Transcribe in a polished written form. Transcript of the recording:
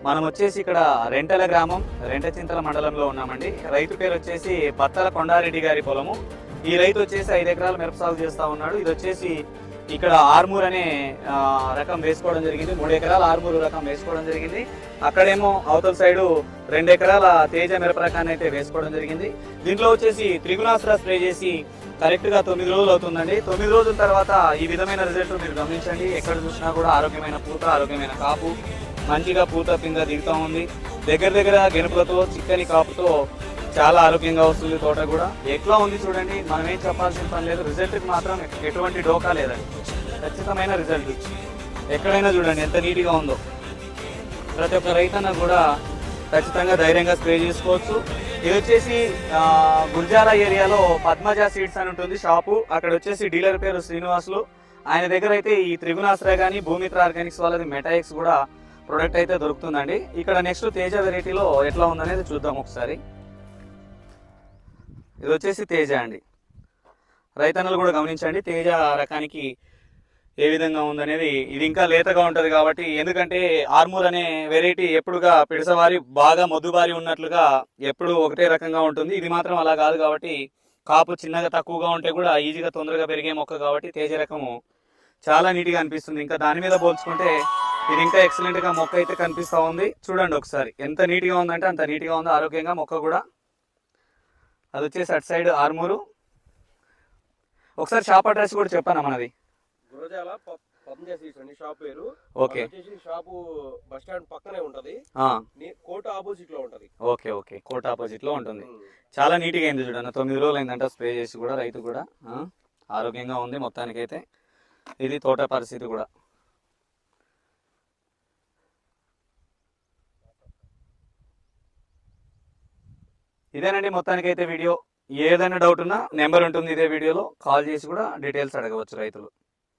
మనం వచ్చేసి ఇక్కడ రెంటల గ్రామం, రెంటచింతల మండలంలో ఉన్నామండి. రైతు పేరు వచ్చేసి బత్తల కొండారెడ్డి గారి పొలము. ఈ రైతు వచ్చేసి 5 ఎకరాల మిరప సాగు చేస్తూ ఉన్నాడు. ఇది వచ్చేసి ఇక్కడ ఆర్మూర్ అనే రకం వేసుకోవడం జరిగింది. 3 ఎకరాల ఆర్మూర్ రకం వేసుకోవడం జరిగింది. అక్కడేమో అవతల సైడు 2 ఎకరాల తేజ మిరప రకాన్ని అయితే వేసుకోవడం జరిగింది. దీంట్లో వచ్చేసి త్రిగుణాస్త్ర స్ప్రే చేసి కరెక్ట్గా 9 రోజులు అవుతుందండి. 9 రోజుల తర్వాత ఈ విధమైన రిజల్ట్ మీరు గమనించండి. ఎక్కడ చూసినా కూడా ఆరోగ్యమైన పూత, ఆరోగ్యమైన కాపు, మంచిగా పూత పింద దిగుతూ ఉంది. దగ్గర గెనుపులతో, చిక్కని కాపుతో చాలా ఆరోగ్యంగా వస్తుంది తోట కూడా. ఎట్లా ఉంది చూడండి, మనం ఏం చెప్పాల్సిన పని లేదు. రిజల్ట్కి మాత్రం ఎటువంటి డోకా లేదండి, ఖచ్చితమైన రిజల్ట్. ఎక్కడైనా చూడండి ఎంత నీట్గా ఉందో. ప్రతి ఒక్క రైతన్న కూడా ఖచ్చితంగా ధైర్యంగా స్ప్రే చేసుకోవచ్చు. ఇది వచ్చేసి గుర్జాల ఏరియాలో పద్మజ సీడ్స్ అని ఉంటుంది షాపు. అక్కడ వచ్చేసి డీలర్ పేరు శ్రీనివాసులు. ఆయన దగ్గర అయితే ఈ త్రిగుణాశ్రయ కానీ భూమిత్ర ఆర్గానిక్స్ వాళ్ళది మెటాఎక్స్ కూడా ప్రోడక్ట్ అయితే దొరుకుతుందండి. ఇక్కడ నెక్స్ట్ తేజ వెరైటీలో ఎట్లా ఉందనేది చూద్దాం ఒకసారి. ఇది వచ్చేసి తేజ అండి. రైతన్నలు కూడా గమనించండి తేజ రకానికి ఏ విధంగా ఉందనేది. ఇది ఇంకా లేతగా ఉంటుంది కాబట్టి, ఎందుకంటే ఆర్మూర్ అనే వెరైటీ ఎప్పుడుగా పిడసవారి బాగా మొద్దుబారి ఉన్నట్లుగా ఎప్పుడు ఒకటే రకంగా ఉంటుంది. ఇది మాత్రం అలా కాదు కాబట్టి కాపు చిన్నగా తక్కువగా ఉంటే కూడా ఈజీగా తొందరగా పెరిగే మొక్క కాబట్టి తేజ రకము చాలా నీట్గా అనిపిస్తుంది. ఇంకా దాని మీద పోల్చుకుంటే ఇది ఇంకా ఎక్సలెంట్గా మొక్క అయితే కనిపిస్తూ ఉంది. చూడండి ఒకసారి ఎంత నీట్గా ఉందంటే అంత నీట్గా ఉంది, ఆరోగ్యంగా మొక్క కూడా. అది వచ్చేసి అటు సైడ్ ఆర్మూరు. ఒకసారి షాప్ అడ్రస్ కూడా చెప్పాను మనది. గురజాల పద్మజ సీడ్స్ అండి షాప్ పేరు. ఓకే. షాపు బస్ స్టాండ్ పక్కనే ఉంటది, కోట ఆపోజిట్ లో ఉంటది. ఓకే కోట ఆపోజిట్ లో ఉంటుంది. చాలా నీట్గా అయింది చూడండి. 9 రోజులు అయిందంట స్ప్రే చేసి కూడా. రైతు కూడా ఆరోగ్యంగా ఉంది మొత్తానికైతే. ఇది తోట పరిస్థితి కూడా. ఇదేనండి మొత్తానికైతే వీడియో. ఏదైనా డౌట్ ఉన్నా నెంబర్ ఉంటుంది ఇదే వీడియోలో, కాల్ చేసి కూడా డీటెయిల్స్ అడగవచ్చు రైతులు.